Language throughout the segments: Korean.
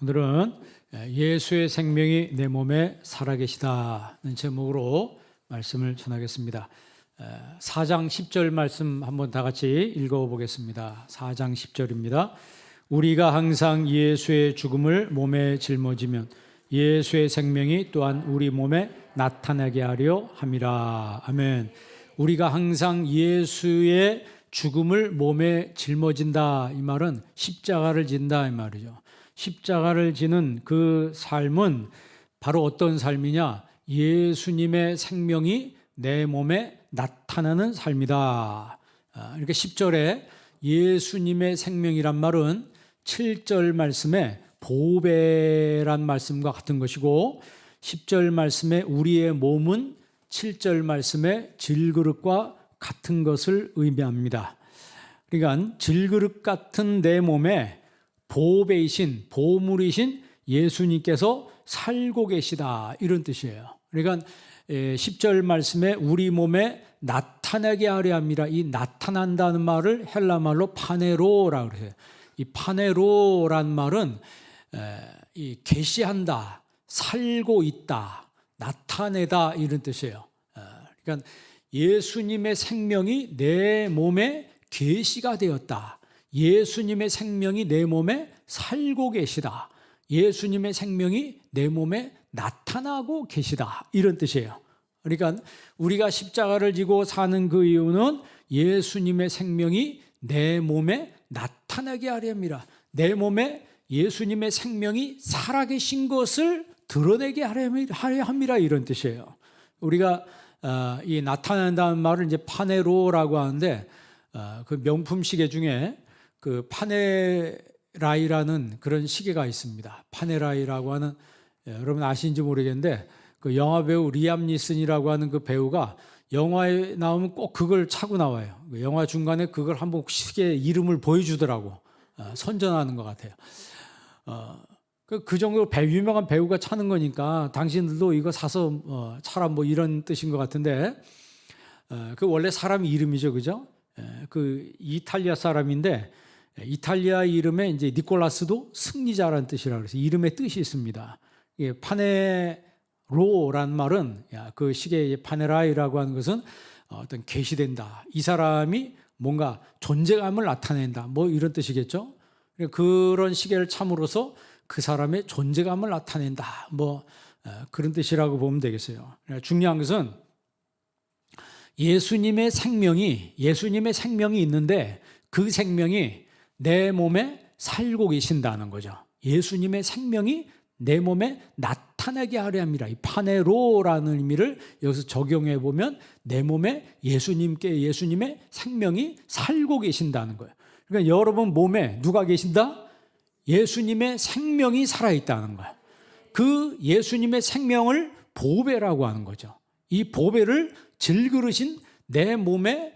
오늘은 예수의 생명이 내 몸에 살아계시다는 제목으로 말씀을 전하겠습니다. 4장 10절 말씀 한번 다 같이 읽어보겠습니다. 4장 10절입니다. 우리가 항상 예수의 죽음을 몸에 짊어지면 예수의 생명이 또한 우리 몸에 나타나게 하려 함이라. 아멘. 우리가 항상 예수의 죽음을 몸에 짊어진다, 이 말은 십자가를 진다 이 말이죠. 십자가를 지는 그 삶은 바로 어떤 삶이냐? 예수님의 생명이 내 몸에 나타나는 삶이다. 이렇게 10절에 예수님의 생명이란 말은 7절 말씀에 보배란 말씀과 같은 것이고, 10절 말씀에 우리의 몸은 7절 말씀에 질그릇과 같은 것을 의미합니다. 그러니까 질그릇 같은 내 몸에 보배이신, 보물이신 예수님께서 살고 계시다, 이런 뜻이에요. 그러니까 10절 말씀에 우리 몸에 나타나게 하려 합니다. 이 나타난다는 말을 헬라 말로 파네로라고 그래요. 이 파네로란 말은 이 계시한다, 살고 있다, 나타내다, 이런 뜻이에요. 그러니까 예수님의 생명이 내 몸에 계시가 되었다. 예수님의 생명이 내 몸에 살고 계시다. 예수님의 생명이 내 몸에 나타나고 계시다, 이런 뜻이에요. 그러니까 우리가 십자가를 지고 사는 그 이유는 예수님의 생명이 내 몸에 나타나게 하려 합니다. 내 몸에 예수님의 생명이 살아계신 것을 드러내게 하려 합니다, 이런 뜻이에요. 우리가 이 나타난다는 말을 이제 파네로라고 하는데, 그 명품 시계 중에 그 파네라이라는 그런 시계가 있습니다. 파네라이라고 하는, 여러분 아시는지 모르겠는데, 그 영화 배우 리암 니슨이라고 하는 그 배우가 영화에 나오면 꼭 그걸 차고 나와요. 영화 중간에 그걸 한번 시계 이름을 보여주더라고. 선전하는 것 같아요. 그 정도로 유명한 배우가 차는 거니까 당신들도 이거 사서 차라, 뭐 이런 뜻인 것 같은데, 그 원래 사람 이름이죠, 그죠? 그 이탈리아 사람인데, 이탈리아 이름에 이제 니콜라스도 승리자라는 뜻이라고 해서 이름의 뜻이 있습니다. 파네로란 말은, 그 시계의 파네라이라고 하는 것은 어떤 계시된다, 이 사람이 뭔가 존재감을 나타낸다, 뭐 이런 뜻이겠죠. 그런 시계를 참으로써 그 사람의 존재감을 나타낸다, 뭐 그런 뜻이라고 보면 되겠어요. 중요한 것은 예수님의 생명이 있는데 그 생명이 내 몸에 살고 계신다는 거죠. 예수님의 생명이 내 몸에 나타나게 하려 합니다. 이 파네로라는 의미를 여기서 적용해 보면 내 몸에 예수님의 생명이 살고 계신다는 거예요. 그러니까 여러분 몸에 누가 계신다? 예수님의 생명이 살아있다는 거예요. 그 예수님의 생명을 보배라고 하는 거죠. 이 보배를 질그릇인 내 몸에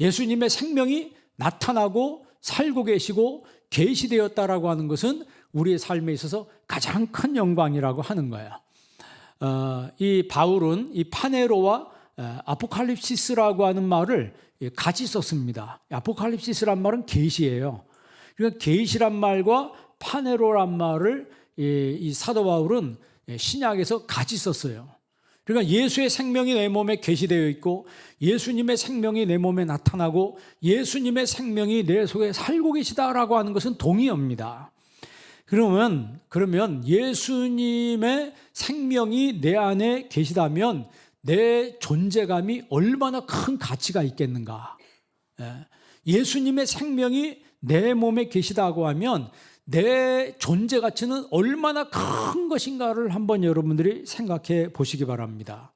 예수님의 생명이 나타나고 살고 계시고 계시되었다라고 하는 것은 우리의 삶에 있어서 가장 큰 영광이라고 하는 거예요. 이 바울은 이 파네로와 아포칼립시스라고 하는 말을 같이 썼습니다. 아포칼립시스란 말은 계시예요. 그러니까 계시란 말과 파네로란 말을 이 사도 바울은 신약에서 같이 썼어요. 그러니까 예수의 생명이 내 몸에 계시되어 있고, 예수님의 생명이 내 몸에 나타나고, 예수님의 생명이 내 속에 살고 계시다라고 하는 것은 동의어입니다. 그러면 예수님의 생명이 내 안에 계시다면 내 존재감이 얼마나 큰 가치가 있겠는가. 예수님의 생명이 내 몸에 계시다고 하면 내 존재 가치는 얼마나 큰 것인가를 한번 여러분들이 생각해 보시기 바랍니다.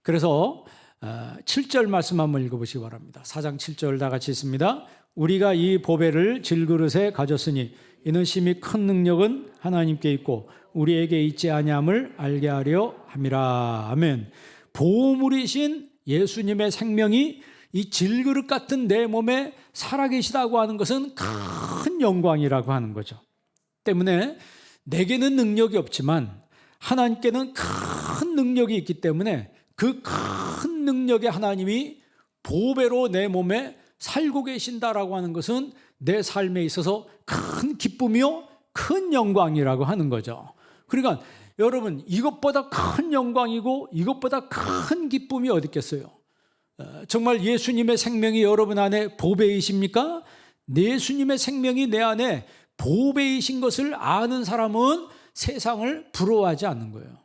그래서 7절 말씀 한번 읽어보시기 바랍니다. 4장 7절 다 같이 읽습니다. 우리가 이 보배를 질그릇에 가졌으니 이는 심히 큰 능력은 하나님께 있고 우리에게 있지 아니함을 알게 하려 함이라. 아멘. 보물이신 예수님의 생명이 이 질그릇 같은 내 몸에 살아계시다고 하는 것은 큰 영광이라고 하는 거죠. 때문에 내게는 능력이 없지만 하나님께는 큰 능력이 있기 때문에 그 큰 능력의 하나님이 보배로 내 몸에 살고 계신다라고 하는 것은 내 삶에 있어서 큰 기쁨이요 큰 영광이라고 하는 거죠. 그러니까 여러분, 이것보다 큰 영광이고 이것보다 큰 기쁨이 어디 있겠어요? 정말 예수님의 생명이 여러분 안에 보배이십니까? 예수님의 생명이 내 안에 보배이신 것을 아는 사람은 세상을 부러워하지 않는 거예요.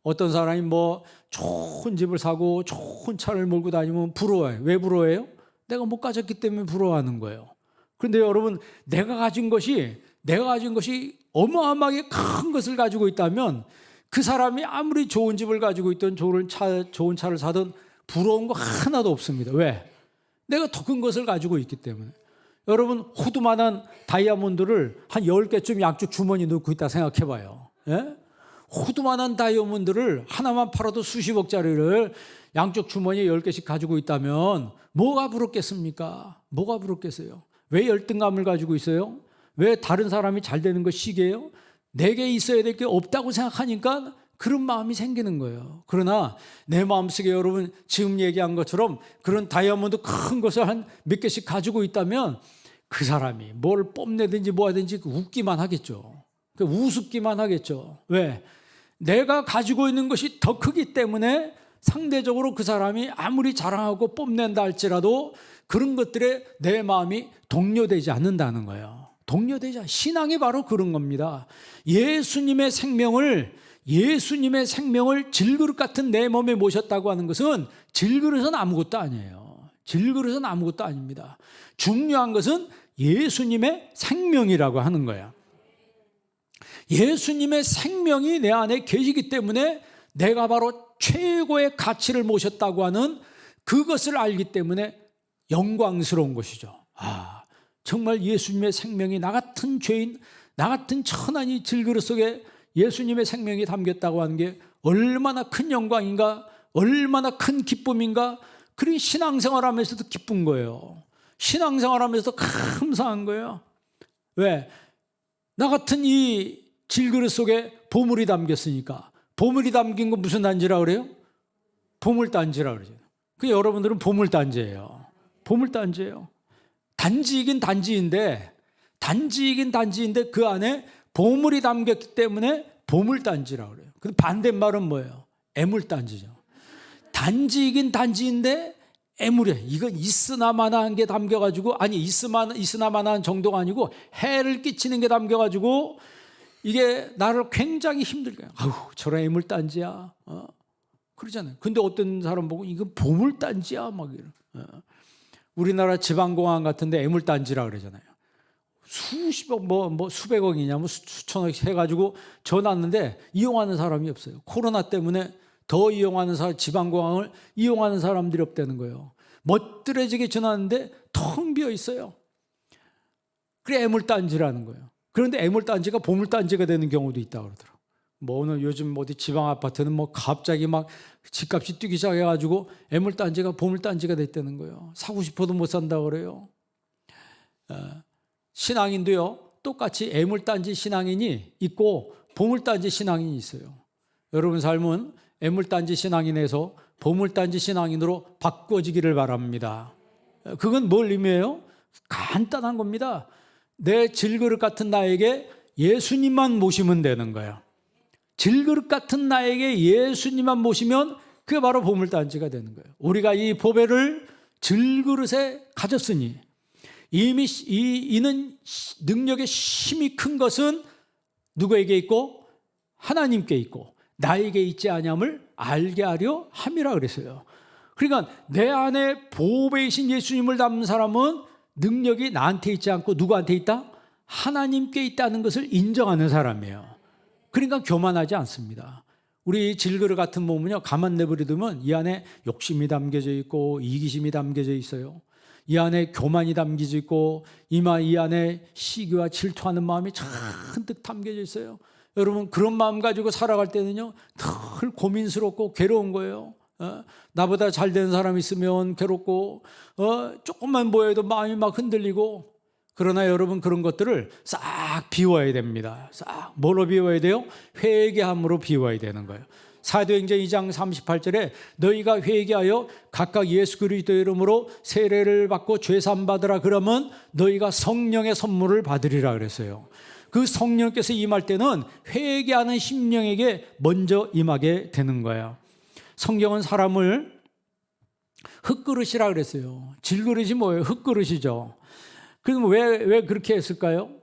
어떤 사람이 뭐 좋은 집을 사고 좋은 차를 몰고 다니면 부러워해요. 왜 부러워해요? 내가 못 가졌기 때문에 부러워하는 거예요. 그런데 여러분, 내가 가진 것이 어마어마하게 큰 것을 가지고 있다면 그 사람이 아무리 좋은 집을 가지고 있든 좋은 차를 사든 부러운 거 하나도 없습니다. 왜? 내가 더 큰 것을 가지고 있기 때문에. 여러분, 호두만한 다이아몬드를 한 10개쯤 양쪽 주머니에 넣고 있다 생각해 봐요. 예? 호두만한 다이아몬드를 하나만 팔아도 수십억짜리를 양쪽 주머니에 10개씩 가지고 있다면 뭐가 부럽겠습니까? 뭐가 부럽겠어요? 왜 열등감을 가지고 있어요? 왜 다른 사람이 잘 되는 거 시기예요? 내게 있어야 될 게 없다고 생각하니까 그런 마음이 생기는 거예요. 그러나 내 마음속에 여러분 지금 얘기한 것처럼 그런 다이아몬드 큰 것을 한 몇 개씩 가지고 있다면 그 사람이 뭘 뽐내든지 뭐 하든지 웃기만 하겠죠. 우습기만 하겠죠. 왜? 내가 가지고 있는 것이 더 크기 때문에 상대적으로 그 사람이 아무리 자랑하고 뽐낸다 할지라도 그런 것들에 내 마음이 동요되지 않는다는 거예요. 동요되지 않아. 신앙이 바로 그런 겁니다. 예수님의 생명을 질그릇 같은 내 몸에 모셨다고 하는 것은 질그릇은 아무것도 아니에요. 질그릇은 아무것도 아닙니다. 중요한 것은 예수님의 생명이라고 하는 거야. 예수님의 생명이 내 안에 계시기 때문에 내가 바로 최고의 가치를 모셨다고 하는 그것을 알기 때문에 영광스러운 것이죠. 정말 예수님의 생명이 나 같은 죄인, 나 같은 천한 이 질그릇 속에 예수님의 생명이 담겼다고 하는 게 얼마나 큰 영광인가, 얼마나 큰 기쁨인가. 그리고 신앙생활 하면서도 기쁜 거예요. 신앙생활 하면서도 감사한 거예요. 왜? 나 같은 이 질그릇 속에 보물이 담겼으니까. 보물이 담긴 건 무슨 단지라고 그래요? 보물단지라고 그러죠. 그 여러분들은 보물단지예요. 보물단지예요. 단지이긴 단지인데 그 안에 보물이 담겼기 때문에 보물단지라고 그래요. 근데 반대말은 뭐예요? 애물단지죠. 단지이긴 단지인데 애물에 이건 있으나마나한 게 담겨가지고, 아니 있으나마나한 정도가 아니고 해를 끼치는 게 담겨가지고 이게 나를 굉장히 힘들게 해요. 아우, 저런 애물단지야. 그러잖아요. 근데 어떤 사람 보고 이건 보물단지야 막 이런. 우리나라 지방공항 같은데 애물단지라 그러잖아요. 수십억 뭐 수백억이냐 뭐 수천억 해가지고 전화왔는데 이용하는 사람이 없어요. 코로나 때문에 더 이용하는 지방공항을 이용하는 사람들이 없다는 거예요. 멋들어지게 전화왔는데 텅 비어 있어요. 그래 애물단지라는 거예요. 그런데 애물단지가 보물단지가 되는 경우도 있다고 그러더라고요. 뭐 오늘 요즘 어디 지방 아파트는 뭐 갑자기 막 집값이 뛰기 시작해가지고 애물단지가 보물단지가 됐다는 거예요. 사고 싶어도 못 산다고 그래요. 신앙인도요, 똑같이 애물단지 신앙인이 있고 보물단지 신앙인이 있어요. 여러분 삶은 애물단지 신앙인에서 보물단지 신앙인으로 바꿔지기를 바랍니다. 그건 뭘 의미해요? 간단한 겁니다. 내 질그릇 같은 나에게 예수님만 모시면 되는 거예요. 질그릇 같은 나에게 예수님만 모시면 그게 바로 보물단지가 되는 거예요. 우리가 이 보배를 질그릇에 가졌으니 이미 이는 능력의 힘이 큰 것은 누구에게 있고 하나님께 있고 나에게 있지 아니함을 알게 하려 함이라 그랬어요. 그러니까 내 안에 보배이신 예수님을 담은 사람은 능력이 나한테 있지 않고 누구한테 있다? 하나님께 있다는 것을 인정하는 사람이에요. 그러니까 교만하지 않습니다. 우리 질그릇 같은 몸은요, 가만 내버려두면 이 안에 욕심이 담겨져 있고 이기심이 담겨져 있어요. 이 안에 교만이 담겨져 있고 이 안에 시기와 질투하는 마음이 잔뜩 담겨져 있어요. 여러분 그런 마음 가지고 살아갈 때는요 늘 고민스럽고 괴로운 거예요. 나보다 잘 되는 사람 있으면 괴롭고 조금만 보여도 마음이 막 흔들리고. 그러나 여러분 그런 것들을 싹 비워야 됩니다. 싹 뭘로 비워야 돼요? 회개함으로 비워야 되는 거예요. 사도행전 2장 38절에 너희가 회개하여 각각 예수 그리스도의 이름으로 세례를 받고 죄사함 받으라 그러면 너희가 성령의 선물을 받으리라 그랬어요. 그 성령께서 임할 때는 회개하는 심령에게 먼저 임하게 되는 거예요. 성경은 사람을 흙그릇이라 그랬어요. 질그릇이 뭐예요? 흙그릇이죠. 그럼 왜 그렇게 했을까요?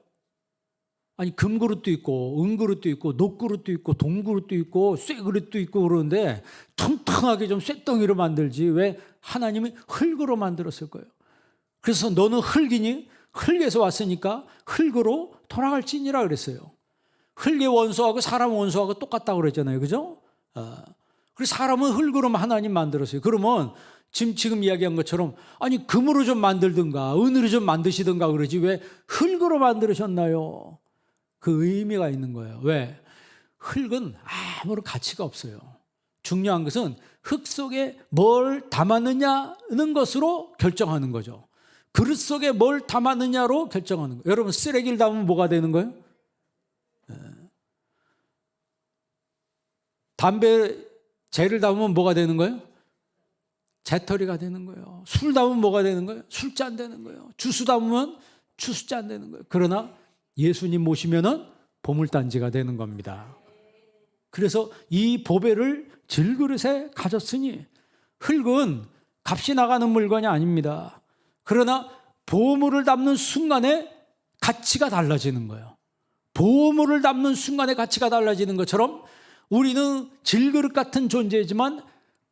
아니 금그릇도 있고 은그릇도 있고 녹그릇도 있고 동그릇도 있고 쇠그릇도 있고 그러는데 텅텅하게 좀 쇠덩이로 만들지 왜 하나님이 흙으로 만들었을 거예요? 그래서 너는 흙이니? 흙에서 왔으니까 흙으로 돌아갈지니라 그랬어요. 흙의 원수하고 사람 원수하고 똑같다고 그랬잖아요. 그죠? 그래서 사람은 흙으로만 하나님 만들었어요. 그러면 지금 이야기한 것처럼 아니 금으로 좀 만들든가 은으로 좀 만드시든가 그러지 왜 흙으로 만들으셨나요? 그 의미가 있는 거예요. 왜? 흙은 아무런 가치가 없어요. 중요한 것은 흙 속에 뭘 담았느냐는 것으로 결정하는 거죠. 그릇 속에 뭘 담았느냐로 결정하는 거예요. 여러분 쓰레기를 담으면 뭐가 되는 거예요? 재를 담으면 뭐가 되는 거예요? 재떨이가 되는 거예요. 술 담으면 뭐가 되는 거예요? 술잔 되는 거예요. 주스 담으면 주스잔 되는 거예요. 그러나 예수님 모시면은 보물단지가 되는 겁니다. 그래서 이 보배를 질그릇에 가졌으니 흙은 값이 나가는 물건이 아닙니다. 그러나 보물을 담는 순간에 가치가 달라지는 거예요. 보물을 담는 순간에 가치가 달라지는 것처럼 우리는 질그릇 같은 존재이지만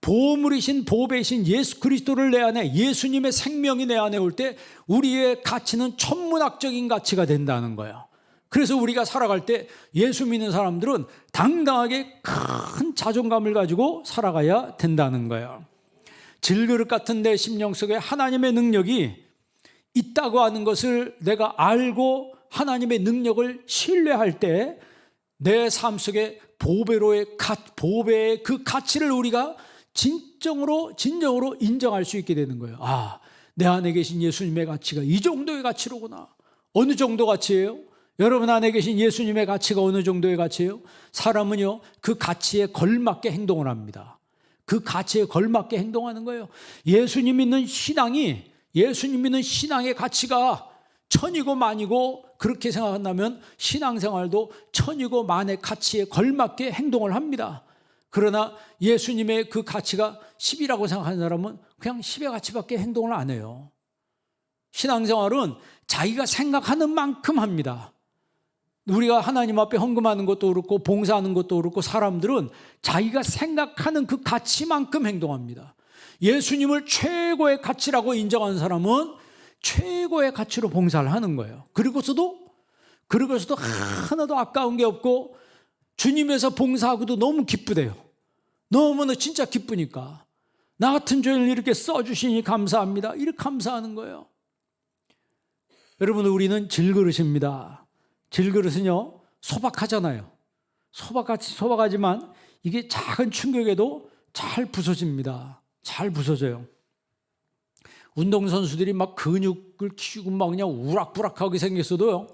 보물이신 보배이신 예수 그리스도를 내 안에 예수님의 생명이 내 안에 올 때 우리의 가치는 천문학적인 가치가 된다는 거예요. 그래서 우리가 살아갈 때 예수 믿는 사람들은 당당하게 큰 자존감을 가지고 살아가야 된다는 거예요. 질그릇 같은 내 심령 속에 하나님의 능력이 있다고 하는 것을 내가 알고 하나님의 능력을 신뢰할 때 내 삶 속에 보배의 그 가치를 우리가 진정으로 인정할 수 있게 되는 거예요. 아, 내 안에 계신 예수님의 가치가 이 정도의 가치로구나. 어느 정도 가치예요? 여러분 안에 계신 예수님의 가치가 어느 정도의 가치예요? 사람은요, 그 가치에 걸맞게 행동을 합니다. 그 가치에 걸맞게 행동하는 거예요. 예수님 믿는 신앙의 가치가 천이고 만이고 그렇게 생각한다면 신앙생활도 천이고 만의 가치에 걸맞게 행동을 합니다. 그러나 예수님의 그 가치가 10이라고 생각하는 사람은 그냥 10의 가치밖에 행동을 안 해요. 신앙생활은 자기가 생각하는 만큼 합니다. 우리가 하나님 앞에 헌금하는 것도 그렇고 봉사하는 것도 그렇고 사람들은 자기가 생각하는 그 가치만큼 행동합니다. 예수님을 최고의 가치라고 인정하는 사람은 최고의 가치로 봉사를 하는 거예요. 그리고서도 하나도 아까운 게 없고 주님에서 봉사하고도 너무 기쁘대요. 너무나 진짜 기쁘니까 나 같은 죄인을 이렇게 써주시니 감사합니다. 이렇게 감사하는 거예요. 여러분 우리는 질그릇입니다. 질그릇은요 소박하잖아요. 소박하지만 이게 작은 충격에도 잘 부서집니다. 잘 부서져요. 운동선수들이 막 근육을 키우고 막 그냥 우락부락하게 생겼어도요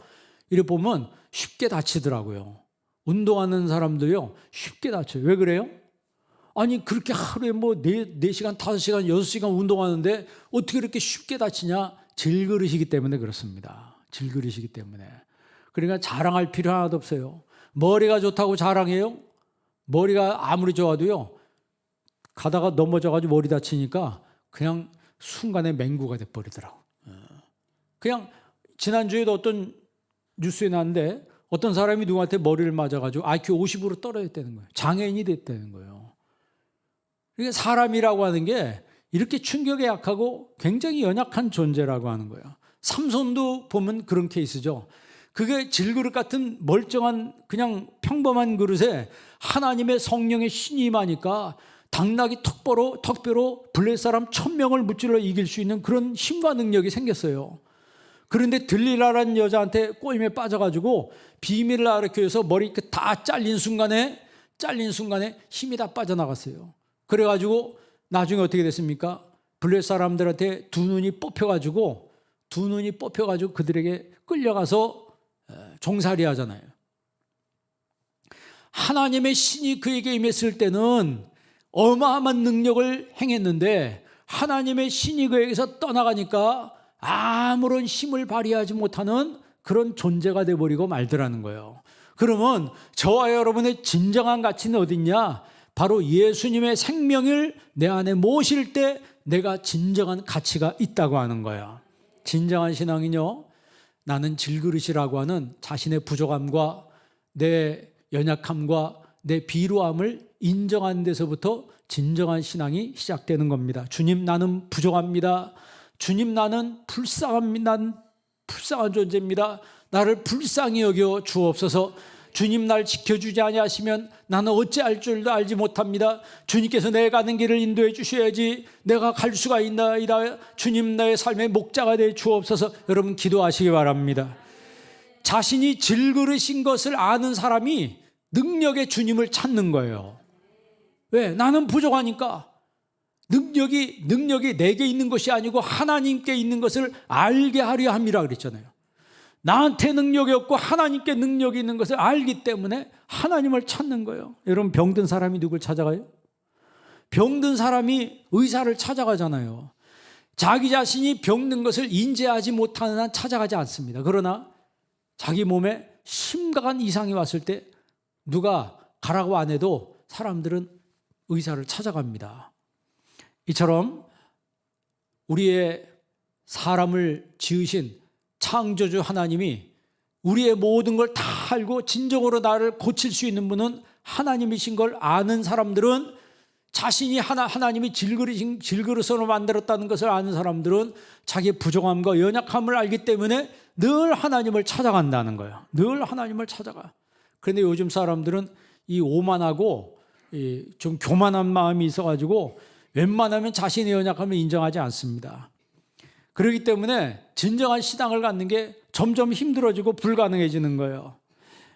이래 보면 쉽게 다치더라고요. 운동하는 사람들요 쉽게 다쳐요. 왜 그래요? 아니 그렇게 하루에 뭐 4시간, 5시간, 6시간 운동하는데 어떻게 이렇게 쉽게 다치냐? 질그릇이기 때문에 그렇습니다. 질그릇이기 때문에. 그러니까 자랑할 필요 하나도 없어요. 머리가 좋다고 자랑해요? 머리가 아무리 좋아도요 가다가 넘어져가지고 머리 다치니까 그냥 순간에 맹구가 돼버리더라고. 그냥 지난주에도 어떤 뉴스에 나왔는데 어떤 사람이 누구한테 머리를 맞아가지고 IQ 50으로 떨어졌다는 거예요. 장애인이 됐다는 거예요. 그러니까 사람이라고 하는 게 이렇게 충격에 약하고 굉장히 연약한 존재라고 하는 거예요. 삼손도 보면 그런 케이스죠. 그게 질그릇 같은 멀쩡한 그냥 평범한 그릇에 하나님의 성령의 신이 임하니까 당나귀 턱뼈로 블레셋 사람 1000명을 무찔러 이길 수 있는 그런 힘과 능력이 생겼어요. 그런데 들릴라라는 여자한테 꼬임에 빠져가지고 비밀을 알려줘서 머리 다 잘린 순간에 힘이 다 빠져나갔어요. 그래가지고 나중에 어떻게 됐습니까? 블레셋 사람들한테 두 눈이 뽑혀가지고 그들에게 끌려가서 종살이 하잖아요. 하나님의 신이 그에게 임했을 때는 어마어마한 능력을 행했는데 하나님의 신이 그에게서 떠나가니까 아무런 힘을 발휘하지 못하는 그런 존재가 되어버리고 말더라는 거예요. 그러면 저와 여러분의 진정한 가치는 어딨냐? 바로 예수님의 생명을 내 안에 모실 때 내가 진정한 가치가 있다고 하는 거야. 진정한 신앙은요, 나는 질그릇이라고 하는 자신의 부족함과 내 연약함과 내 비루함을 인정하는 데서부터 진정한 신앙이 시작되는 겁니다. 주님, 나는 부족합니다. 주님, 나는 불쌍합니다. 난 불쌍한 존재입니다. 나를 불쌍히 여겨 주옵소서. 주님, 날 지켜주지 아니하시면 나는 어찌할 줄도 알지 못합니다. 주님께서 내 가는 길을 인도해 주셔야지 내가 갈 수가 있나이다. 주님, 나의 삶의 목자가 되어 주옵소서. 여러분 기도하시기 바랍니다. 자신이 질그릇인 것을 아는 사람이 능력의 주님을 찾는 거예요. 왜? 나는 부족하니까. 능력이 내게 있는 것이 아니고 하나님께 있는 것을 알게 하려 함이라 그랬잖아요. 나한테 능력이 없고 하나님께 능력이 있는 것을 알기 때문에 하나님을 찾는 거예요. 여러분, 병든 사람이 누굴 찾아가요? 병든 사람이 의사를 찾아가잖아요. 자기 자신이 병든 것을 인지하지 못하는 한 찾아가지 않습니다. 그러나 자기 몸에 심각한 이상이 왔을 때 누가 가라고 안 해도 사람들은 의사를 찾아갑니다. 이처럼 우리의 사람을 지으신 창조주 하나님이 우리의 모든 걸 다 알고 진정으로 나를 고칠 수 있는 분은 하나님이신 걸 아는 사람들은, 자신이 하나님이 질그릇으로 만들었다는 것을 아는 사람들은 자기의 부족함과 연약함을 알기 때문에 늘 하나님을 찾아간다는 거예요. 늘 하나님을 찾아가. 그런데 요즘 사람들은 이 오만하고 좀 교만한 마음이 있어가지고 웬만하면 자신의 연약함을 인정하지 않습니다. 그렇기 때문에 진정한 신앙을 갖는 게 점점 힘들어지고 불가능해지는 거예요.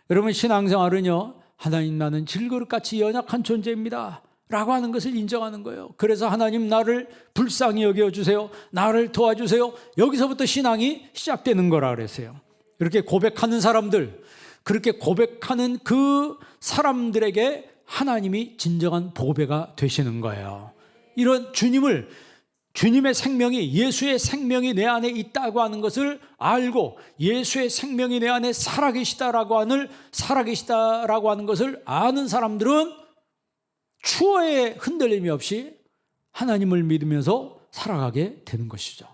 여러분, 신앙생활은요, 하나님, 나는 질그릇같이 연약한 존재입니다 라고 하는 것을 인정하는 거예요. 그래서 하나님, 나를 불쌍히 여겨주세요. 나를 도와주세요. 여기서부터 신앙이 시작되는 거라 그랬어요. 이렇게 고백하는 사람들, 그렇게 고백하는 그 사람들에게 하나님이 진정한 보배가 되시는 거예요. 이런 주님의 생명이, 예수의 생명이 내 안에 있다고 하는 것을 알고 예수의 생명이 내 안에 살아계시다라고 하는 것을 아는 사람들은 추워에 흔들림이 없이 하나님을 믿으면서 살아가게 되는 것이죠.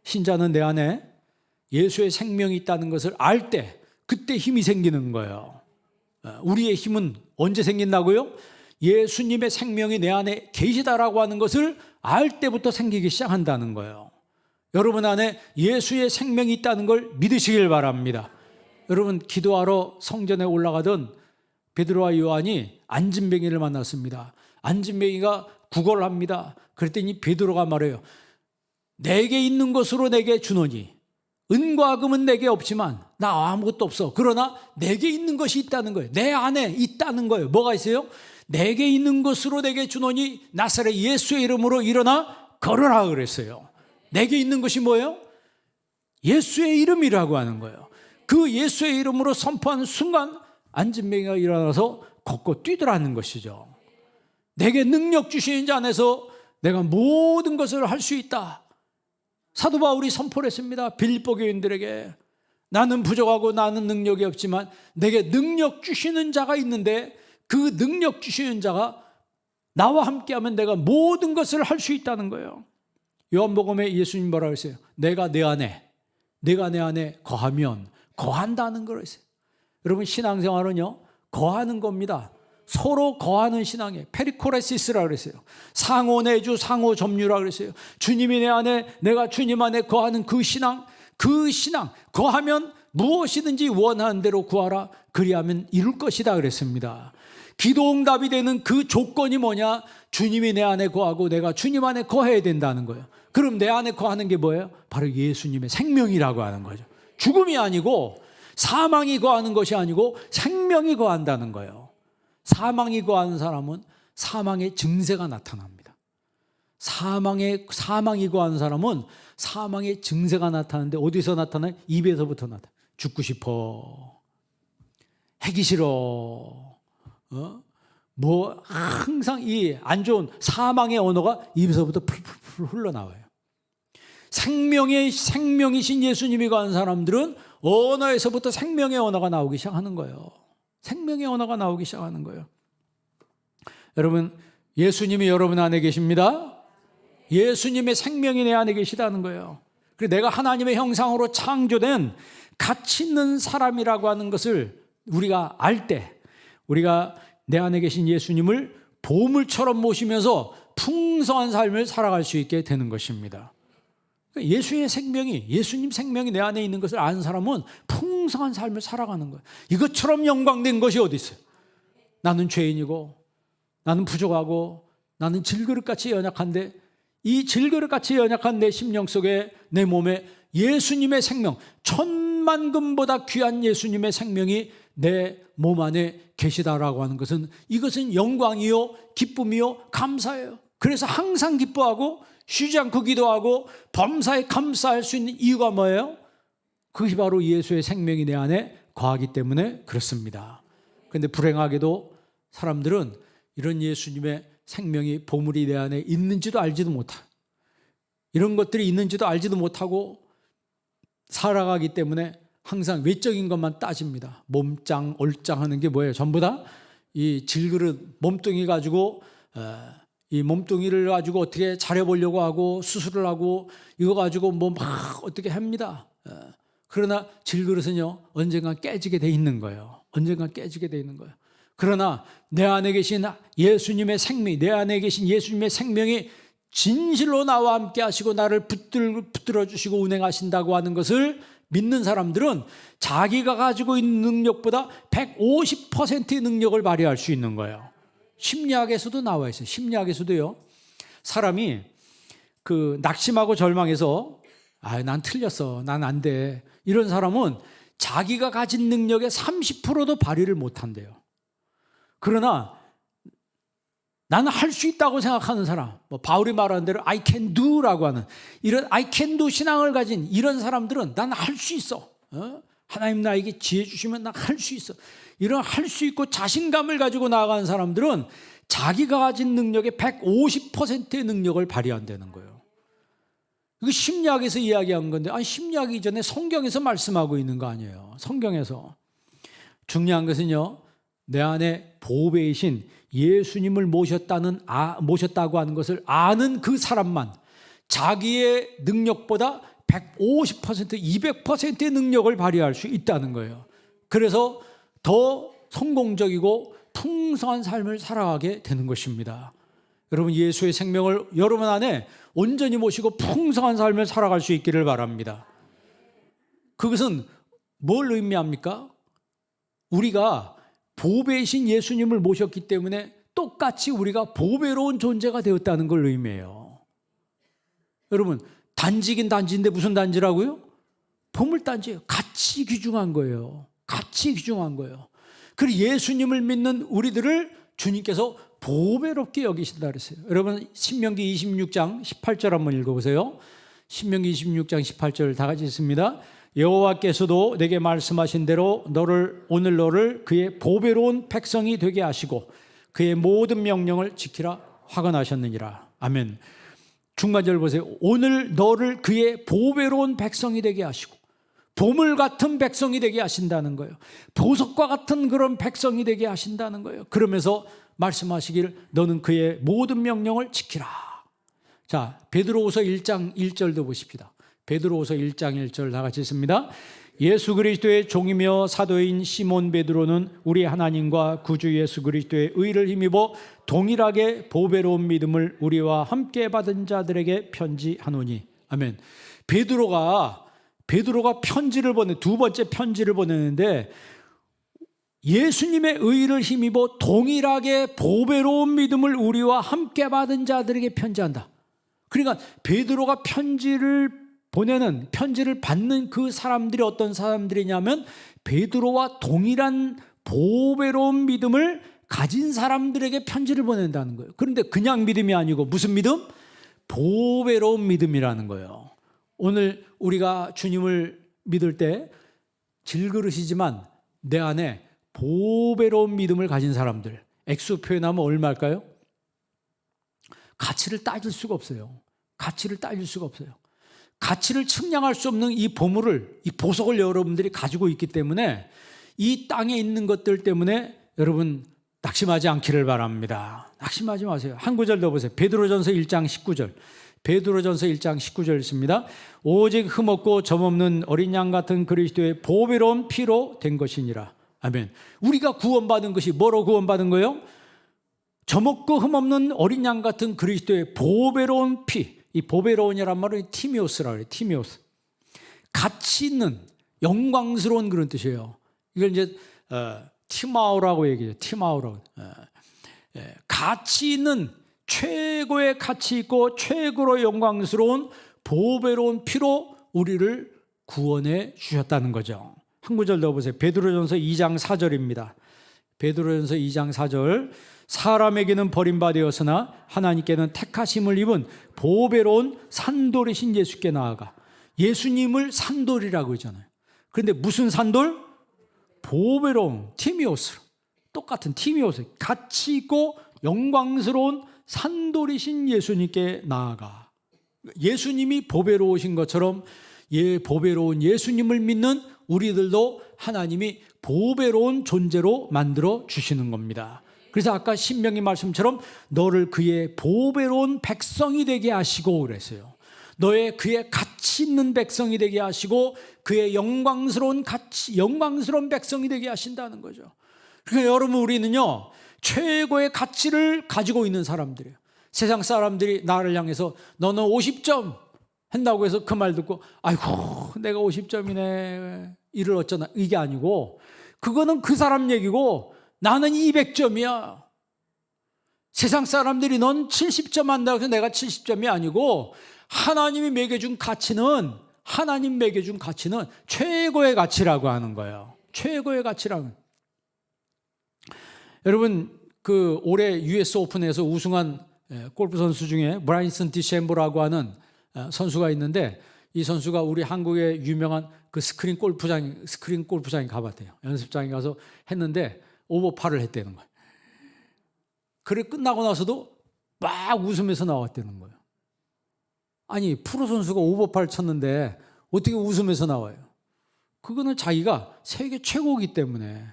신자는 내 안에 예수의 생명이 있다는 것을 알 때 그때 힘이 생기는 거예요. 우리의 힘은 언제 생긴다고요? 예수님의 생명이 내 안에 계시다라고 하는 것을 알 때부터 생기기 시작한다는 거예요. 여러분 안에 예수의 생명이 있다는 걸 믿으시길 바랍니다. 여러분, 기도하러 성전에 올라가던 베드로와 요한이 안진뱅이를 만났습니다. 안진뱅이가 구걸을 합니다. 그랬더니 베드로가 말해요. 내게 있는 것으로 내게 주노니 은과 금은 내게 없지만 나 아무것도 없어. 그러나 내게 있는 것이 있다는 거예요. 내 안에 있다는 거예요. 뭐가 있어요? 내게 있는 것으로 내게 주노니 나사렛 예수의 이름으로 일어나 걸어라 그랬어요. 내게 있는 것이 뭐예요? 예수의 이름이라고 하는 거예요. 그 예수의 이름으로 선포하는 순간 안진뱅이가 일어나서 걷고 뛰더라는 것이죠. 내게 능력 주시는 자 안에서 내가 모든 것을 할 수 있다. 사도 바울이 선포를 했습니다. 빌립보 교인들에게. 나는 부족하고 나는 능력이 없지만 내게 능력 주시는 자가 있는데 그 능력 주시는 자가 나와 함께하면 내가 모든 것을 할 수 있다는 거예요. 요한복음에 예수님 뭐라고 했어요? 내가 내 안에 거하면 거한다는 걸 했어요. 여러분, 신앙생활은요, 거하는 겁니다. 서로 거하는 신앙이에요. 페리코레시스라고 그랬어요. 상호 내주, 상호 점유라고 그랬어요. 주님이 내 안에, 내가 주님 안에 거하는 그 신앙, 거하면 무엇이든지 원하는 대로 구하라. 그리하면 이룰 것이다 그랬습니다. 기도응답이 되는 그 조건이 뭐냐? 주님이 내 안에 거하고 내가 주님 안에 거해야 된다는 거예요. 그럼 내 안에 거하는 게 뭐예요? 바로 예수님의 생명이라고 하는 거죠. 죽음이 아니고, 사망이 거하는 것이 아니고 생명이 거한다는 거예요. 사망이 거하는 사람은 사망의 증세가 나타납니다. 사망이 거하는 사람은 사망의 증세가 나타나는데 어디서 나타나요? 입에서부터 나타나요. 죽고 싶어, 하기 싫어, 뭐 항상 이 안 좋은 사망의 언어가 입에서부터 풀풀풀 흘러나와요. 생명이신 예수님이 가는 사람들은 언어에서부터 생명의 언어가 나오기 시작하는 거예요. 생명의 언어가 나오기 시작하는 거예요. 여러분, 예수님이 여러분 안에 계십니다. 예수님의 생명이 내 안에 계시다는 거예요. 그래서 내가 하나님의 형상으로 창조된 가치 있는 사람이라고 하는 것을 우리가 알 때, 우리가 내 안에 계신 예수님을 보물처럼 모시면서 풍성한 삶을 살아갈 수 있게 되는 것입니다. 예수의 생명이, 예수님 생명이 내 안에 있는 것을 아는 사람은 풍성한 삶을 살아가는 거예요. 이것처럼 영광된 것이 어디 있어요? 나는 죄인이고, 나는 부족하고, 나는 질그릇같이 연약한데, 이 질그릇같이 연약한 내 심령 속에, 내 몸에 예수님의 생명, 천만금보다 귀한 예수님의 생명이 내 몸 안에 계시다라고 하는 것은, 이것은 영광이요, 기쁨이요, 감사예요. 그래서 항상 기뻐하고 쉬지 않고 기도하고 범사에 감사할 수 있는 이유가 뭐예요? 그것이 바로 예수의 생명이 내 안에 거하기 때문에 그렇습니다. 그런데 불행하게도 사람들은 이런 예수님의 생명이, 보물이 내 안에 있는지도 알지도 못하고, 이런 것들이 있는지도 알지도 못하고 살아가기 때문에 항상 외적인 것만 따집니다. 몸짱, 얼짱 하는 게 뭐예요? 전부 다 이 질그릇 몸뚱이 가지고, 이 몸뚱이를 가지고 어떻게 잘해보려고 하고 수술을 하고 이거 가지고 뭐 막 어떻게 합니다. 그러나 질그릇은요, 언젠간 깨지게 돼 있는 거예요. 언젠간 깨지게 돼 있는 거예요. 그러나 내 안에 계신 예수님의 생명, 내 안에 계신 예수님의 생명이 진실로 나와 함께 하시고 나를 붙들어 주시고 운행하신다고 하는 것을 믿는 사람들은 자기가 가지고 있는 능력보다 150%의 능력을 발휘할 수 있는 거예요. 심리학에서도 나와 있어요. 심리학에서도요, 사람이 그 낙심하고 절망해서 난 틀렸어, 난 안 돼, 이런 사람은 자기가 가진 능력의 30%도 발휘를 못 한대요. 그러나 나는 할 수 있다고 생각하는 사람, 뭐 바울이 말하는 대로 I can do라고 하는 이런 I can do 신앙을 가진 이런 사람들은 난 할 수 있어. 하나님 나에게 지혜 주시면 난 할 수 있어. 이런 할 수 있고 자신감을 가지고 나아가는 사람들은 자기가 가진 능력의 150%의 능력을 발휘한다는 거예요. 이거 심리학에서 이야기한 건데, 심리학이 이전에 성경에서 말씀하고 있는 거 아니에요. 성경에서. 중요한 것은요, 내 안에 보배이신 예수님을 모셨다고 하는 것을 아는 그 사람만 자기의 능력보다 150%, 200%의 능력을 발휘할 수 있다는 거예요. 그래서 더 성공적이고 풍성한 삶을 살아가게 되는 것입니다. 여러분, 예수의 생명을 여러분 안에 온전히 모시고 풍성한 삶을 살아갈 수 있기를 바랍니다. 그것은 뭘 의미합니까? 우리가 보배이신 예수님을 모셨기 때문에 똑같이 우리가 보배로운 존재가 되었다는 걸 의미해요. 여러분, 단지긴 단지인데 무슨 단지라고요? 보물단지예요. 같이 귀중한 거예요. 같이 귀중한 거예요. 그리고 예수님을 믿는 우리들을 주님께서 보배롭게 여기신다 그랬어요. 여러분, 신명기 26장 18절 한번 읽어보세요. 신명기 26장 18절 다 같이 읽습니다. 여호와께서도 내게 말씀하신 대로 오늘 너를 그의 보배로운 백성이 되게 하시고 그의 모든 명령을 지키라 화관하셨느니라. 아멘. 중간절 보세요. 오늘 너를 그의 보배로운 백성이 되게 하시고, 보물 같은 백성이 되게 하신다는 거예요. 보석과 같은 그런 백성이 되게 하신다는 거예요. 그러면서 말씀하시길 너는 그의 모든 명령을 지키라. 자, 베드로후서 1장 1절도 보십시다. 베드로후서 1장 1절 다 같이 읽습니다. 예수 그리스도의 종이며 사도인 시몬 베드로는 우리 하나님과 구주 예수 그리스도의 의를 힘입어 동일하게 보배로운 믿음을 우리와 함께 받은 자들에게 편지하노니. 아멘. 베드로가 편지를 두 번째 편지를 보내는데, 예수님의 의를 힘입어 동일하게 보배로운 믿음을 우리와 함께 받은 자들에게 편지한다. 그러니까 베드로가 편지를 받는 그 사람들이 어떤 사람들이냐면 베드로와 동일한 보배로운 믿음을 가진 사람들에게 편지를 보낸다는 거예요. 그런데 그냥 믿음이 아니고 무슨 믿음? 보배로운 믿음이라는 거예요. 오늘 우리가 주님을 믿을 때 질그릇이지만 내 안에 보배로운 믿음을 가진 사람들, 액수 표현하면 얼마일까요? 가치를 따질 수가 없어요. 가치를 따질 수가 없어요. 가치를 측량할 수 없는 이 보물을, 이 보석을 여러분들이 가지고 있기 때문에 이 땅에 있는 것들 때문에 여러분 낙심하지 않기를 바랍니다. 낙심하지 마세요. 한 구절 더 보세요. 베드로전서 1장 19절. 베드로전서 1장 19절 있습니다. 오직 흠없고 점없는 어린 양 같은 그리스도의 보배로운 피로 된 것이니라. 아멘. 우리가 구원받은 것이 뭐로 구원받은 거예요? 점없고 흠없는 어린 양 같은 그리스도의 보배로운 피. 이 보배로운이란 말은 티미오스라고 해요. 티미오스. 가치 있는 영광스러운 그런 뜻이에요. 이걸 이제 티마우라고 얘기해요. 티마우라고. 가치 있는, 최고의 가치 있고 최고로 영광스러운 보배로운 피로 우리를 구원해 주셨다는 거죠. 한 구절 더 보세요. 베드로전서 2장 4절입니다. 베드로전서 2장 4절. 사람에게는 버림받았으나 하나님께는 택하심을 입은 보배로운 산돌이신 예수께 나아가. 예수님을 산돌이라고 하잖아요. 그런데 무슨 산돌? 보배로운 티미오스. 똑같은 티미오스. 가치 있고 영광스러운 산돌이신 예수님께 나아가. 예수님이 보배로우신 것처럼 보배로운 예수님을 믿는 우리들도 하나님이 보배로운 존재로 만들어 주시는 겁니다. 그래서 아까 신명기 말씀처럼 너를 그의 보배로운 백성이 되게 하시고 그랬어요. 그의 가치 있는 백성이 되게 하시고 그의 영광스러운 백성이 되게 하신다는 거죠. 그러니까 여러분, 우리는요 최고의 가치를 가지고 있는 사람들이에요. 세상 사람들이 나를 향해서 너는 50점 한다고 해서 그 말 듣고 아이고 내가 50점이네 이를 어쩌나, 이게 아니고 그거는 그 사람 얘기고 나는 200점이야. 세상 사람들이 넌 70점 한다고 해서 내가 70점이 아니고 하나님이 매겨준 가치는 최고의 가치라고 하는 거예요. 최고의 가치라고. 여러분, 그 올해 US 오픈에서 우승한 골프 선수 중에 브라이슨 디셈보라고 하는 선수가 있는데, 이 선수가 우리 한국의 유명한 그 스크린 골프장에 가봤대요. 연습장에 가서 했는데 오버파를 했다는 거예요. 그래 끝나고 나서도 막 웃으면서 나왔다는 거예요. 아니, 프로 선수가 오버파를 쳤는데 어떻게 웃으면서 나와요? 그거는 자기가 세계 최고이기 때문에,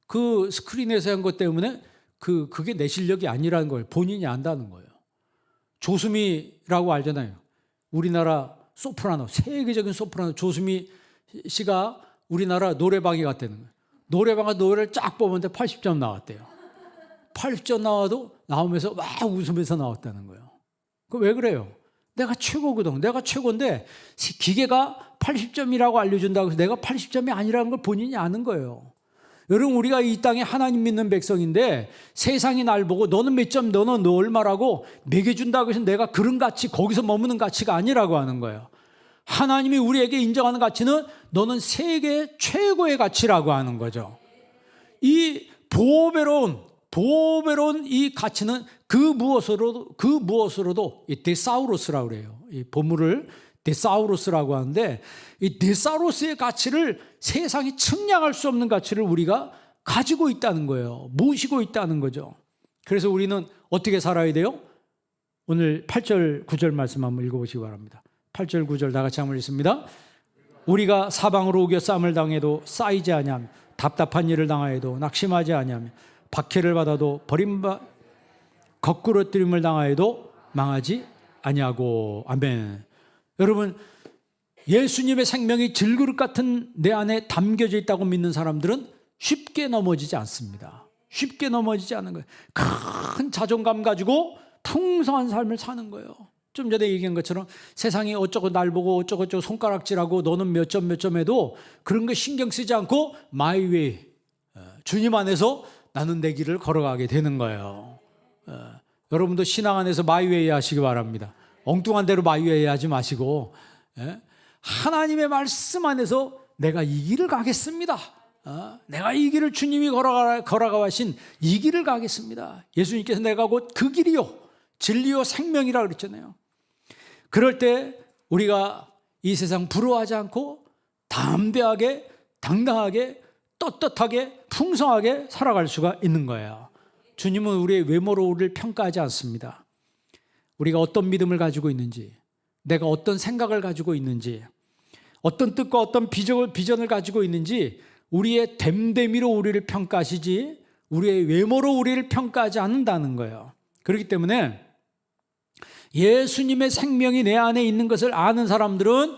그 스크린에서 한 것 때문에 그게 내 실력이 아니라는 걸 본인이 안다는 거예요. 조수미라고 알잖아요. 우리나라 소프라노, 세계적인 소프라노 조수미 씨가 우리나라 노래방에 갔다는 거예요. 노래방에 노래를 쫙 뽑았는데 80점 나왔대요. 80점 나오면서 막 웃으면서 나왔다는 거예요. 그 왜 그래요? 내가 최고거든. 내가 최고인데 기계가 80점이라고 알려준다고 해서 내가 80점이 아니라는 걸 본인이 아는 거예요. 여러분, 우리가 이 땅에 하나님 믿는 백성인데 세상이 날 보고 너는 몇 점, 너는 너 얼마라고 매겨준다고 해서 내가 그런 가치, 거기서 머무는 가치가 아니라고 하는 거예요. 하나님이 우리에게 인정하는 가치는 너는 세계 최고의 가치라고 하는 거죠. 이 보배로운 이 가치는 그 무엇으로도 이 데사우로스라고 그래요. 이 보물을 데사우로스라고 하는데, 이 데사우로스의 가치를, 세상이 측량할 수 없는 가치를 우리가 가지고 있다는 거예요. 모시고 있다는 거죠. 그래서 우리는 어떻게 살아야 돼요? 오늘 8절 9절 말씀 한번 읽어보시기 바랍니다. 8절 9절 다 같이 한번 읽습니다. 우리가 사방으로 우겨 싸움을 당해도 쌓이지 아니하며, 답답한 일을 당하여도 낙심하지 아니하며, 박해를 받아도 거꾸러뜨림을 당하여도 망하지 아니하고. 아멘. 여러분, 예수님의 생명이 질그릇 같은 내 안에 담겨져 있다고 믿는 사람들은 쉽게 넘어지지 않습니다. 쉽게 넘어지지 않는 거예요. 큰 자존감 가지고 풍성한 삶을 사는 거예요. 좀 전에 얘기한 것처럼 세상이 어쩌고 날 보고 어쩌고 손가락질하고 너는 몇 점 해도 그런 거 신경 쓰지 않고 마이 웨이, 주님 안에서 나는 내 길을 걸어가게 되는 거예요. 여러분도 신앙 안에서 마이 웨이 하시기 바랍니다. 엉뚱한 대로 마이 웨이 하지 마시고, 하나님의 말씀 안에서 내가 이 길을 가겠습니다. 내가 이 길을, 주님이 걸어가 하신 이 길을 가겠습니다. 예수님께서 내가 곧 그 길이요 진리요 생명이라 그랬잖아요. 그럴 때 우리가 이 세상 부러워하지 않고 담대하게 당당하게 떳떳하게 풍성하게 살아갈 수가 있는 거예요. 주님은 우리의 외모로 우리를 평가하지 않습니다. 우리가 어떤 믿음을 가지고 있는지, 내가 어떤 생각을 가지고 있는지, 어떤 뜻과 어떤 비전을 가지고 있는지 우리의 됨됨이로 우리를 평가하시지 우리의 외모로 우리를 평가하지 않는다는 거예요. 그렇기 때문에 예수님의 생명이 내 안에 있는 것을 아는 사람들은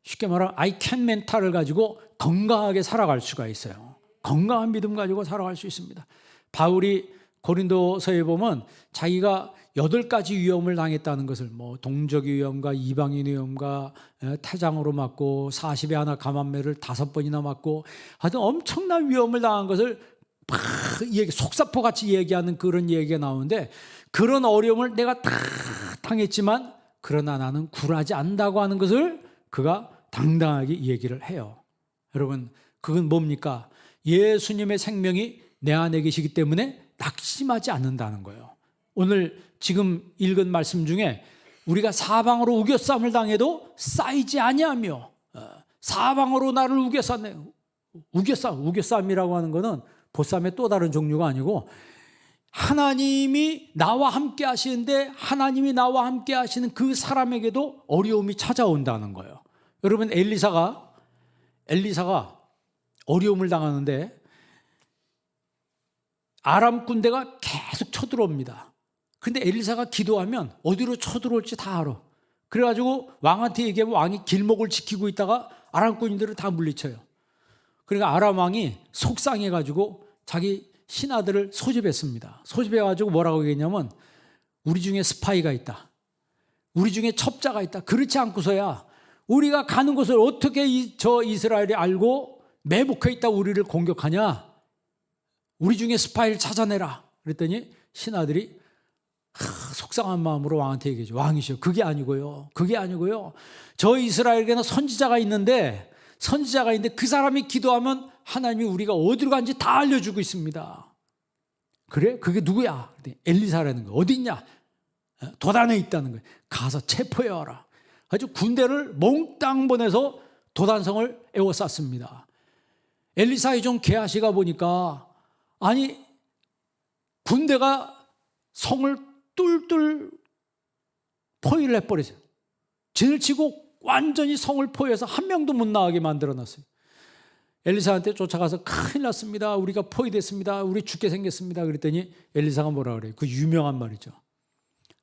쉽게 말하면 I can 멘탈을 가지고 건강하게 살아갈 수가 있어요. 건강한 믿음 가지고 살아갈 수 있습니다. 바울이 고린도서에 보면 자기가 8가지 위험을 당했다는 것을 동족의 위험과 이방인의 위험과 태장으로 맞고 40에 하나 감한매를 5번이나 맞고 하여튼 엄청난 위험을 당한 것을 막 속사포같이 얘기하는 그런 얘기가 나오는데 그런 어려움을 내가 다 당했지만 그러나 나는 굴하지 않는다고 하는 것을 그가 당당하게 얘기를 해요. 여러분 그건 뭡니까? 예수님의 생명이 내 안에 계시기 때문에 낙심하지 않는다는 거예요. 오늘 지금 읽은 말씀 중에 우리가 사방으로 우겨쌈을 당해도 쌓이지 아니하며 사방으로 나를 우겨쌌네. 우겨쌈이라고 하는 것은 보쌈의 또 다른 종류가 아니고 하나님이 나와 함께 하시는데 하나님이 나와 함께 하시는 그 사람에게도 어려움이 찾아온다는 거예요. 여러분 엘리사가 어려움을 당하는데 아람 군대가 계속 쳐들어옵니다. 근데 엘리사가 기도하면 어디로 쳐들어올지 다 알아. 그래가지고 왕한테 얘기하면 왕이 길목을 지키고 있다가 아람 군인들을 다 물리쳐요. 그러니까 아람 왕이 속상해가지고 자기 신하들을 소집했습니다. 소집해가지고 뭐라고 얘기했냐면 우리 중에 스파이가 있다. 우리 중에 첩자가 있다. 그렇지 않고서야 우리가 가는 곳을 어떻게 저 이스라엘이 알고 매복해 있다 우리를 공격하냐. 우리 중에 스파이를 찾아내라. 그랬더니 신하들이 속상한 마음으로 왕한테 얘기하죠. 왕이시여 그게 아니고요. 저 이스라엘에게는 선지자가 있는데 그 사람이 기도하면 하나님이 우리가 어디로 간지 다 알려주고 있습니다. 그래? 그게 누구야? 엘리사라는 거예요. 어디 있냐? 도단에 있다는 거예요. 가서 체포해와라. 아주 군대를 몽땅 보내서 도단성을 에워쌌습니다. 엘리사의 종 게하시가 보니까 아니 군대가 성을 뚫뚫 포위를 해버렸어요. 진을 치고 완전히 성을 포위해서 한 명도 못 나가게 만들어놨어요. 엘리사한테 쫓아가서 큰일 났습니다. 우리가 포위됐습니다. 우리 죽게 생겼습니다. 그랬더니 엘리사가 뭐라 그래요? 그 유명한 말이죠.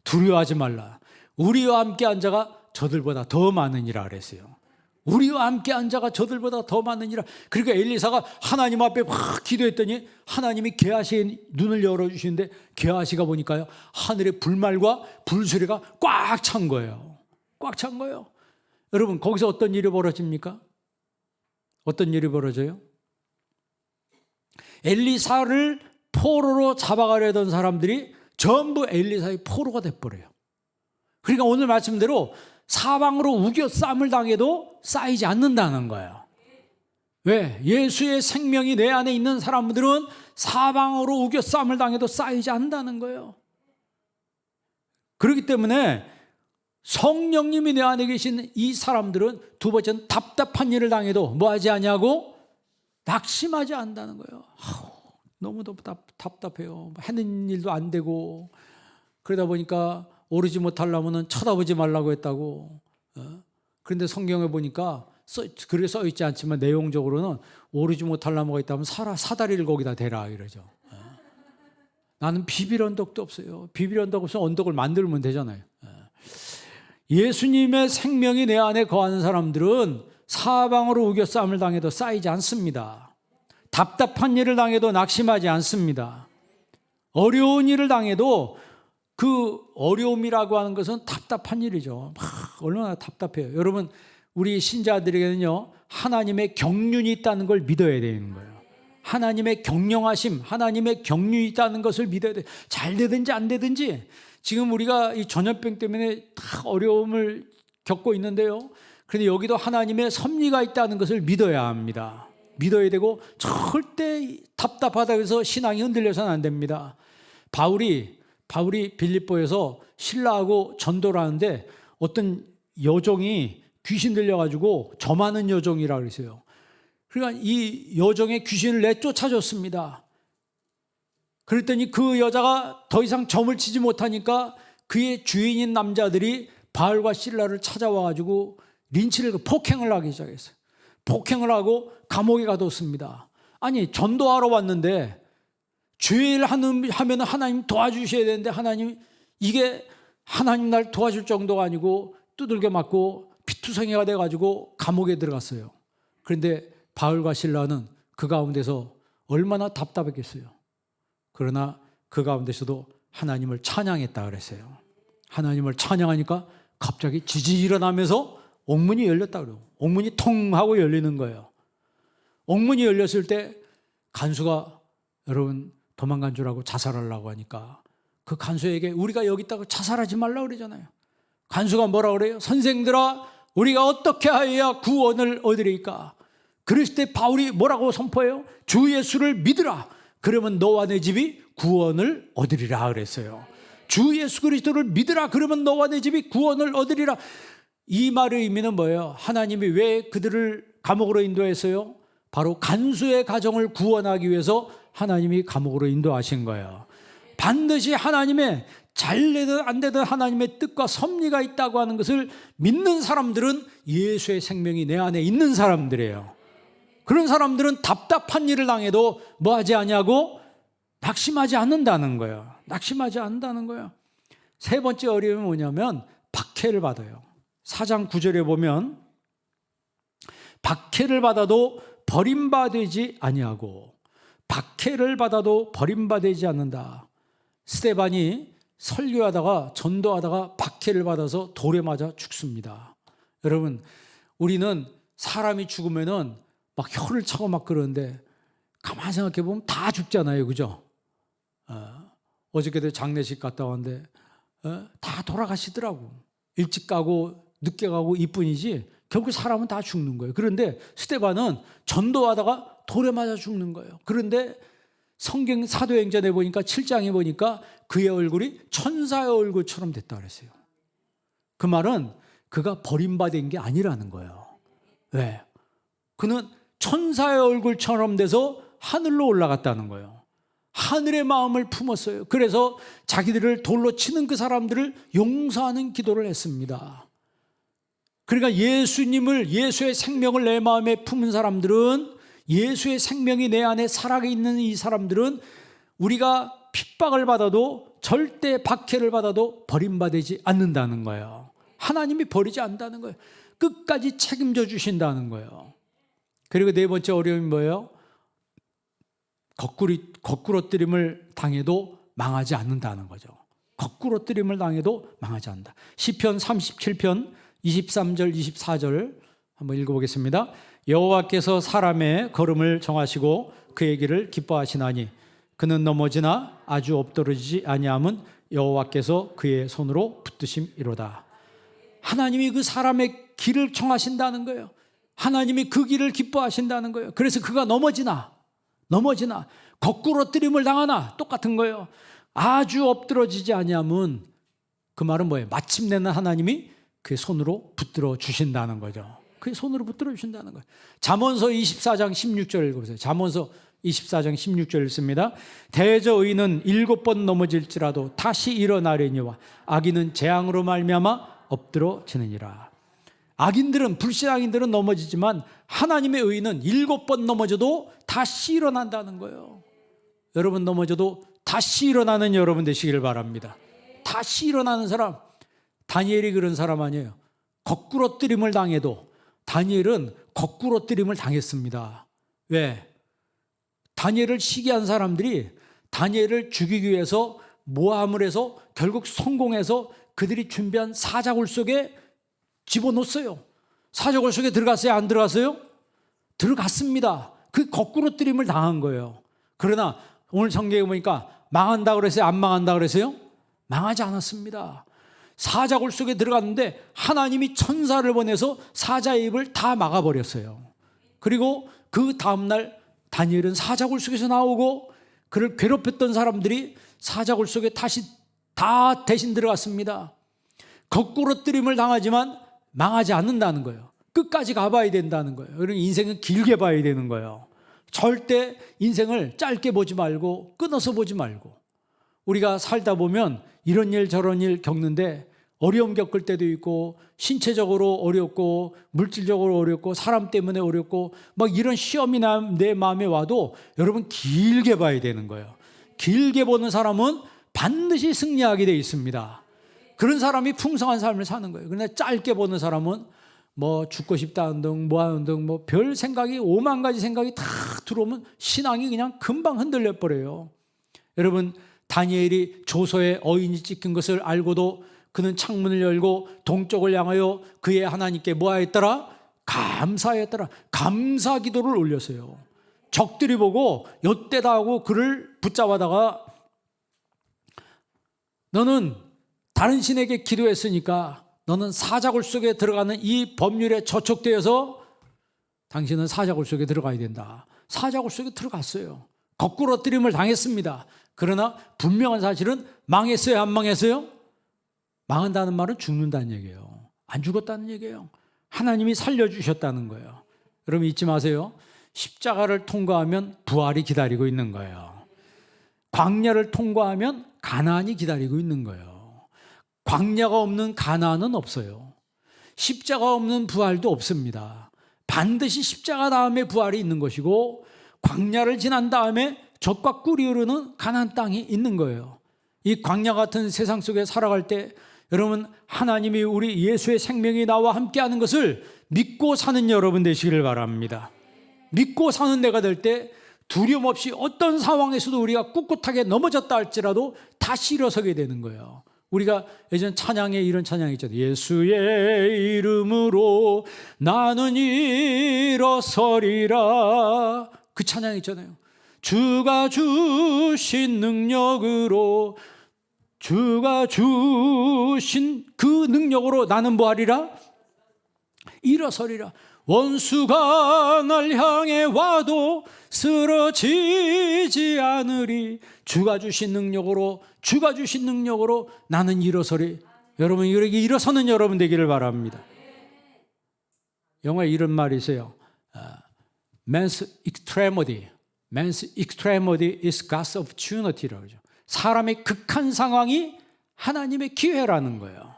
두려워하지 말라. 우리와 함께 한 자가 저들보다 더 많으니라 그랬어요. 우리와 함께 한 자가 저들보다 더 많으니라. 그러니까 엘리사가 하나님 앞에 확 기도했더니 하나님이 게하시의 눈을 열어주시는데 게하시가 보니까요 하늘의 불말과 불수리가 꽉 찬 거예요. 꽉 찬 거예요. 여러분 거기서 어떤 일이 벌어집니까? 어떤 일이 벌어져요? 엘리사를 포로로 잡아가려던 사람들이 전부 엘리사의 포로가 돼버려요. 그러니까 오늘 말씀대로 사방으로 우겨 쌈을 당해도 쌓이지 않는다는 거예요. 왜? 예수의 생명이 내 안에 있는 사람들은 사방으로 우겨 쌈을 당해도 쌓이지 않는다는 거예요. 그렇기 때문에 성령님이 내 안에 계신 이 사람들은 두 번째는 답답한 일을 당해도 뭐하지 않냐고? 낙심하지 않는다는 거예요. 너무 답답해요. 하는 일도 안 되고 그러다 보니까 오르지 못하려면 쳐다보지 말라고 했다고. 그런데 성경에 보니까 글에 써 있지 않지만 내용적으로는 오르지 못하려면 뭐가 있다면 사다리를 거기다 대라 이러죠. 나는 비빌 언덕도 없어요. 비빌 언덕 없으면 언덕을 만들면 되잖아요. 예수님의 생명이 내 안에 거하는 사람들은 사방으로 우겨 싸움을 당해도 쌓이지 않습니다. 답답한 일을 당해도 낙심하지 않습니다. 어려운 일을 당해도 그 어려움이라고 하는 것은 답답한 일이죠. 얼마나 답답해요. 여러분 우리 신자들에게는요 하나님의 경륜이 있다는 걸 믿어야 되는 거예요. 하나님의 경영하심, 하나님의 경륜이 있다는 것을 믿어야 돼요. 잘 되든지 안 되든지 지금 우리가 이 전염병 때문에 다 어려움을 겪고 있는데요. 그런데 여기도 하나님의 섭리가 있다는 것을 믿어야 합니다. 믿어야 되고 절대 답답하다고 해서 신앙이 흔들려서는 안 됩니다. 바울이 빌립보에서 신라하고 전도를 하는데 어떤 여종이 귀신 들려가지고 점하는 여종이라 그랬어요. 그러니까 이 여종의 귀신을 내쫓아줬습니다. 그랬더니 그 여자가 더 이상 점을 치지 못하니까 그의 주인인 남자들이 바울과 실라를 찾아와가지고 린치를, 폭행을 하기 시작했어요. 폭행을 하고 감옥에 가뒀습니다. 아니, 전도하러 왔는데 죄를 하면 하나님 도와주셔야 되는데, 하나님, 이게 하나님 날 도와줄 정도가 아니고 두들겨 맞고 피투성이가 돼가지고 감옥에 들어갔어요. 그런데 바울과 실라는 그 가운데서 얼마나 답답했겠어요. 그러나 그 가운데서도 하나님을 찬양했다 그랬어요. 하나님을 찬양하니까 갑자기 지진이 일어나면서 옥문이 열렸다 그래요. 옥문이 통 하고 열리는 거예요. 옥문이 열렸을 때 간수가, 여러분, 도망간 줄 알고 자살하려고 하니까 그 간수에게 우리가 여기 있다고 자살하지 말라고 그러잖아요. 간수가 뭐라 그래요? 선생들아, 우리가 어떻게 하여야 구원을 얻으리까? 그랬을 때 바울이 뭐라고 선포해요? 주 예수를 믿으라. 그러면 너와 내 집이 구원을 얻으리라 그랬어요. 주 예수 그리스도를 믿으라. 그러면 너와 내 집이 구원을 얻으리라. 이 말의 의미는 뭐예요? 하나님이 왜 그들을 감옥으로 인도했어요? 바로 간수의 가정을 구원하기 위해서 하나님이 감옥으로 인도하신 거예요. 반드시 하나님의, 잘 되든 안 되든 하나님의 뜻과 섭리가 있다고 하는 것을 믿는 사람들은 예수의 생명이 내 안에 있는 사람들이에요. 그런 사람들은 답답한 일을 당해도 뭐 하지 않냐고? 낙심하지 않는다는 거예요. 낙심하지 않는다는 거예요. 세 번째 어려움이 뭐냐면 박해를 받아요. 4장 9절에 보면 박해를 받아도 버림받지 아니하고, 박해를 받아도 버림받지 않는다. 스데반이 설교하다가, 전도하다가 박해를 받아서 돌에 맞아 죽습니다. 여러분, 우리는 사람이 죽으면은 막 혀를 차고 막 그러는데 가만히 생각해 보면 다 죽잖아요, 그죠? 어저께도 장례식 갔다 왔는데 다 돌아가시더라고. 일찍 가고 늦게 가고 이뿐이지 결국 사람은 다 죽는 거예요. 그런데 스데반은 전도하다가 돌에 맞아 죽는 거예요. 그런데 성경 사도행전에 보니까 7장에 보니까 그의 얼굴이 천사의 얼굴처럼 됐다 그랬어요. 그 말은 그가 버림받은 게 아니라는 거예요. 왜? 그는 천사의 얼굴처럼 돼서 하늘로 올라갔다는 거예요. 하늘의 마음을 품었어요. 그래서 자기들을 돌로 치는 그 사람들을 용서하는 기도를 했습니다. 그러니까 예수의 생명을 내 마음에 품은 사람들은, 예수의 생명이 내 안에 살아있는 이 사람들은 우리가 핍박을 받아도, 절대 박해를 받아도 버림받지 않는다는 거예요. 하나님이 버리지 않는다는 거예요. 끝까지 책임져 주신다는 거예요. 그리고 네 번째 어려움이 뭐예요? 거꾸로뜨림을 당해도 망하지 않는다는 거죠. 거꾸로뜨림을 당해도 망하지 않는다. 시편 37편 23절 24절 한번 읽어보겠습니다. 여호와께서 사람의 걸음을 정하시고 그의 길을 기뻐하시나니 그는 넘어지나 아주 엎드러지지 아니함은 여호와께서 그의 손으로 붙드심이로다. 하나님이 그 사람의 길을 정하신다는 거예요. 하나님이 그 길을 기뻐하신다는 거예요. 그래서 그가 넘어지나 거꾸로뜨림을 당하나 똑같은 거예요. 아주 엎드러지지 아니함은, 그 말은 뭐예요? 마침내는 하나님이 그의 손으로 붙들어 주신다는 거죠. 그의 손으로 붙들어 주신다는 거예요. 잠언서 24장 16절 읽어보세요. 잠언서 24장 16절 읽습니다. 대저 의인은 7번 넘어질지라도 다시 일어나려니와 악인은 재앙으로 말미암아 엎드러지느니라. 악인들은, 불신앙인들은 넘어지지만 하나님의 의인은 7번 넘어져도 다시 일어난다는 거예요. 여러분, 넘어져도 다시 일어나는 여러분 되시길 바랍니다. 다시 일어나는 사람, 다니엘이 그런 사람 아니에요. 거꾸로뜨림을 당해도, 다니엘은 거꾸로뜨림을 당했습니다. 왜? 다니엘을 시기한 사람들이 다니엘을 죽이기 위해서 모함을 해서 결국 성공해서 그들이 준비한 사자굴 속에 집어넣었어요. 사자굴 속에 들어갔어요? 안 들어갔어요? 들어갔습니다. 그 거꾸로뜨림을 당한 거예요. 그러나 오늘 성경에 보니까 망한다 그랬어요? 안 망한다 그랬어요? 망하지 않았습니다. 사자굴 속에 들어갔는데 하나님이 천사를 보내서 사자의 입을 다 막아버렸어요. 그리고 그 다음날 다니엘은 사자굴 속에서 나오고, 그를 괴롭혔던 사람들이 사자굴 속에 다시 다 대신 들어갔습니다. 거꾸로뜨림을 당하지만 망하지 않는다는 거예요. 끝까지 가봐야 된다는 거예요. 그러니까 인생은 길게 봐야 되는 거예요. 절대 인생을 짧게 보지 말고 끊어서 보지 말고. 우리가 살다 보면 이런 일 저런 일 겪는데 어려움 겪을 때도 있고 신체적으로 어렵고 물질적으로 어렵고 사람 때문에 어렵고 막 이런 시험이 내 마음에 와도 여러분 길게 봐야 되는 거예요. 길게 보는 사람은 반드시 승리하게 돼 있습니다. 그런 사람이 풍성한 삶을 사는 거예요. 그런데 짧게 보는 사람은 뭐 죽고 싶다는 등 뭐 하는 등 뭐 별 생각이 5만 가지 생각이 다 들어오면 신앙이 그냥 금방 흔들려 버려요. 여러분 다니엘이 조서에 어인이 찍힌 것을 알고도 그는 창문을 열고 동쪽을 향하여 그의 하나님께 뭐 하였더라? 감사했더라. 감사 기도를 올렸어요. 적들이 보고 엿대다 하고 그를 붙잡아다가 너는 다른 신에게 기도했으니까 너는 사자굴 속에 들어가는 이 법률에 저촉되어서 당신은 사자굴 속에 들어가야 된다. 사자굴 속에 들어갔어요. 거꾸로 엎드림을 당했습니다. 그러나 분명한 사실은 망했어요? 안 망했어요? 망한다는 말은 죽는다는 얘기예요. 안 죽었다는 얘기예요. 하나님이 살려주셨다는 거예요. 여러분 잊지 마세요. 십자가를 통과하면 부활이 기다리고 있는 거예요. 광야를 통과하면 가나안이 기다리고 있는 거예요. 광야가 없는 가나안은 없어요. 십자가 없는 부활도 없습니다. 반드시 십자가 다음에 부활이 있는 것이고 광야를 지난 다음에 젖과 꿀이 흐르는 가나안 땅이 있는 거예요. 이 광야 같은 세상 속에 살아갈 때 여러분 하나님이 우리 예수의 생명이 나와 함께하는 것을 믿고 사는 여러분 되시기를 바랍니다. 믿고 사는 내가 될 때 두려움 없이 어떤 상황에서도 우리가 꿋꿋하게 넘어졌다 할지라도 다시 일어서게 되는 거예요. 우리가 예전 찬양에 이런 찬양이 있잖아요. 예수의 이름으로 나는 일어서리라. 그 찬양이 있잖아요. 주가 주신 능력으로 주가 주신 그 능력으로 나는 뭐하리라? 일어서리라. 원수가 날 향해 와도 쓰러지지 않으리. 주가 주신 능력으로 나는 일어서리. 여러분 이렇게 일어서는 여러분 되기를 바랍니다. 영어에 이런 말이 있어요. Man's extremity is God's opportunity라고 하죠. 사람의 극한 상황이 하나님의 기회라는 거예요.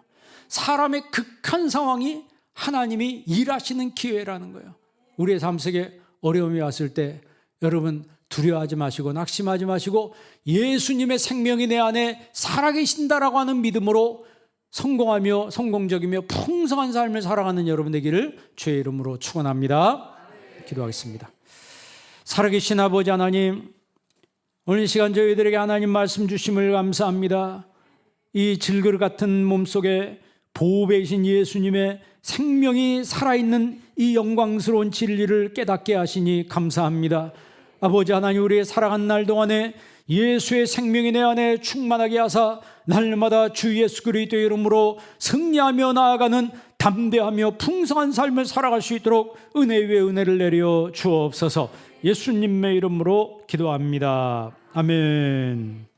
사람의 극한 상황이 하나님이 일하시는 기회라는 거예요. 우리의 삶 속에 어려움이 왔을 때 여러분 두려워하지 마시고 낙심하지 마시고 예수님의 생명이 내 안에 살아계신다라고 하는 믿음으로 성공하며 성공적이며 풍성한 삶을 살아가는 여러분 되기를 주의 이름으로 축원합니다. 기도하겠습니다. 살아계신 아버지 하나님, 오늘 이 시간 저희들에게 하나님 말씀 주심을 감사합니다. 이 질그릇 같은 몸속에 보배이신 예수님의 생명이 살아있는 이 영광스러운 진리를 깨닫게 하시니 감사합니다. 아버지 하나님, 우리의 살아간 날 동안에 예수의 생명이 내 안에 충만하게 하사 날마다 주 예수 그리스도의 이름으로 승리하며 나아가는 담대하며 풍성한 삶을 살아갈 수 있도록 은혜 위에 은혜를 내려 주옵소서. 예수님의 이름으로 기도합니다. 아멘.